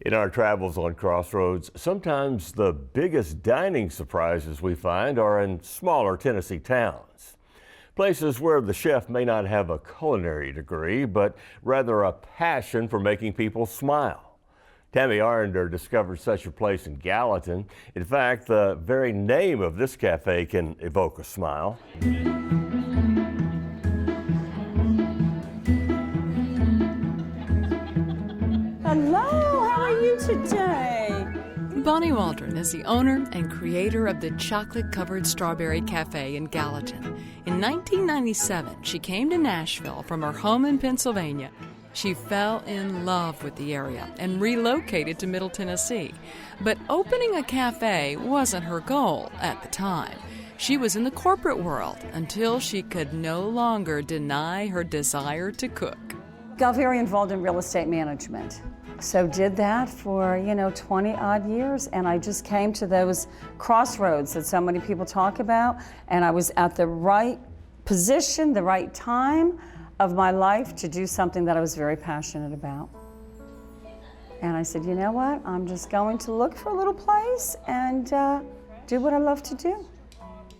In our travels on Crossroads, sometimes the biggest dining surprises we find are in smaller Tennessee towns. Places where the chef may not have a culinary degree, but rather a passion for making people smile. Tammy Arender discovered such a place in Gallatin. In fact, the very name of this cafe can evoke a smile. Hello, how are you today? Bonnie Waldron is the owner and creator of the chocolate-covered strawberry cafe in Gallatin. In 1997, she came to Nashville from her home in Pennsylvania. She fell in love with the area and relocated to Middle Tennessee. But opening a cafe wasn't her goal at the time. She was in the corporate world until she could no longer deny her desire to cook. Got very involved in real estate management. So did that for, 20 odd years, and I just came to those crossroads that so many people talk about, and I was at the right position, the right time of my life to do something that I was very passionate about. And I said, you know what, I'm just going to look for a little place and do what I love to do.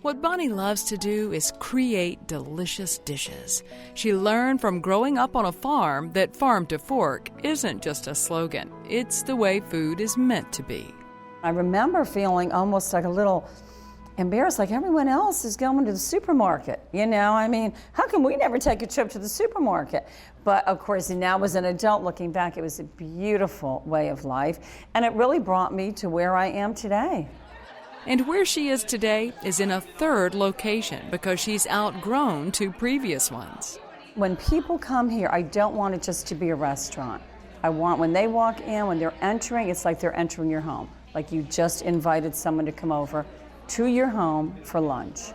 What Bonnie loves to do is create delicious dishes. She learned from growing up on a farm that farm to fork isn't just a slogan. It's the way food is meant to be. I remember feeling almost like a little embarrassed, like everyone else is going to the supermarket. How come we never take a trip to the supermarket? But of course, now as an adult looking back, it was a beautiful way of life. And it really brought me to where I am today. And where she is today is in a third location because she's outgrown two previous ones. When people come here, I don't want it just to be a restaurant. I want when they walk in, when they're entering, it's like they're entering your home. Like you just invited someone to come over to your home for lunch.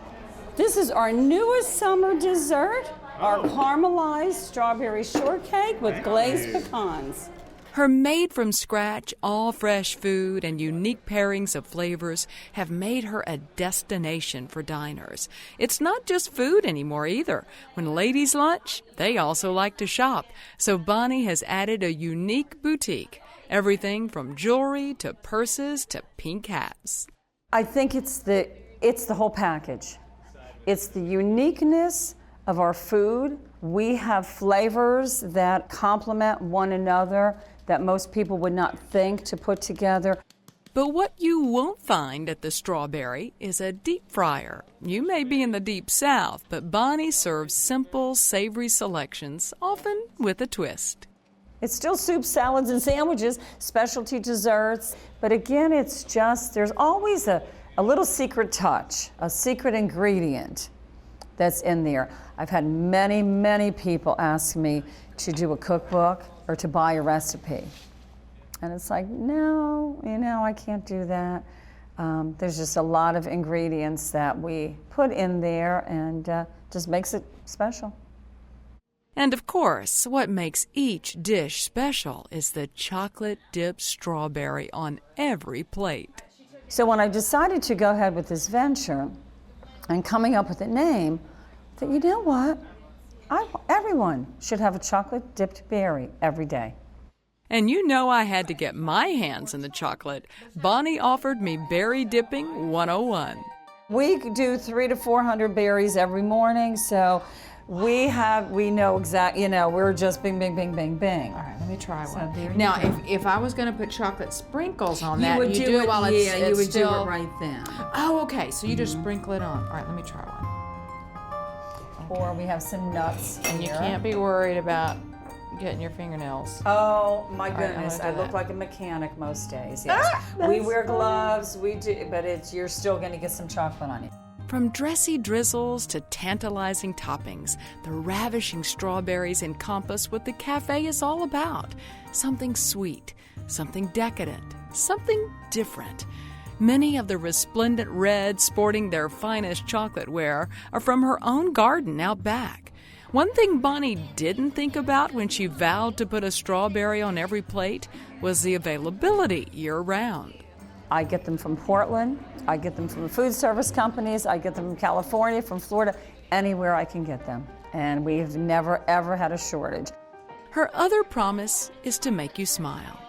This is our newest summer dessert, our caramelized strawberry shortcake with glazed pecans. Her made-from-scratch, all-fresh food and unique pairings of flavors have made her a destination for diners. It's not just food anymore either. When ladies lunch, they also like to shop. So Bonnie has added a unique boutique. Everything from jewelry to purses to pink hats. I think it's the whole package. It's the uniqueness of our food. We have flavors that complement one another that most people would not think to put together. But what you won't find at the Strawberry is a deep fryer. You may be in the deep South, but Bonnie serves simple, savory selections, often with a twist. It's still soup, salads, and sandwiches, specialty desserts. But again, it's just, there's always a little secret touch, a secret ingredient that's in there. I've had many, many people ask me to do a cookbook or to buy a recipe. And it's like, no, I can't do that. There's just a lot of ingredients that we put in there and just makes it special. And of course, what makes each dish special is the chocolate-dipped strawberry on every plate. So when I decided to go ahead with this venture and coming up with a name, I thought, you know what? Everyone should have a chocolate-dipped berry every day. And I had to get my hands in the chocolate. Bonnie offered me berry dipping 101. We do 300 to 400 berries every morning, so we know exactly, we're just bing, bing, bing, bing, bing. All right, let me try one. So now, if I was going to put chocolate sprinkles on that, you do it while it's you would still... do it right then. Oh, okay, so you just sprinkle it on. All right, let me try one. Or we have some nuts in And you here. can't be worried about getting your fingernails. Oh my All right, goodness, I'm gonna I do look that. like a mechanic most days. Yes. We wear gloves, we do, but you're still going to get some chocolate on you. From dressy drizzles to tantalizing toppings, the ravishing strawberries encompass what the cafe is all about. Something sweet, something decadent, something different. Many of the resplendent reds sporting their finest chocolateware are from her own garden out back. One thing Bonnie didn't think about when she vowed to put a strawberry on every plate was the availability year-round. I get them from Portland, I get them from food service companies, I get them from California, from Florida, anywhere I can get them. And we've never, ever had a shortage. Her other promise is to make you smile.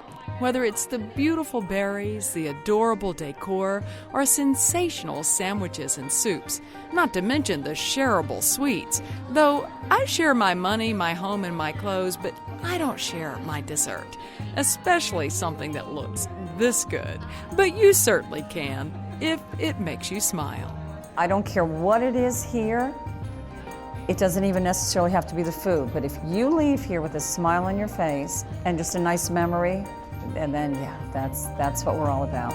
Whether it's the beautiful berries, the adorable decor, or sensational sandwiches and soups, not to mention the shareable sweets. Though I share my money, my home, and my clothes, but I don't share my dessert, especially something that looks this good. But you certainly can, if it makes you smile. I don't care what it is here. It doesn't even necessarily have to be the food, but if you leave here with a smile on your face and just a nice memory, and then yeah, that's what we're all about.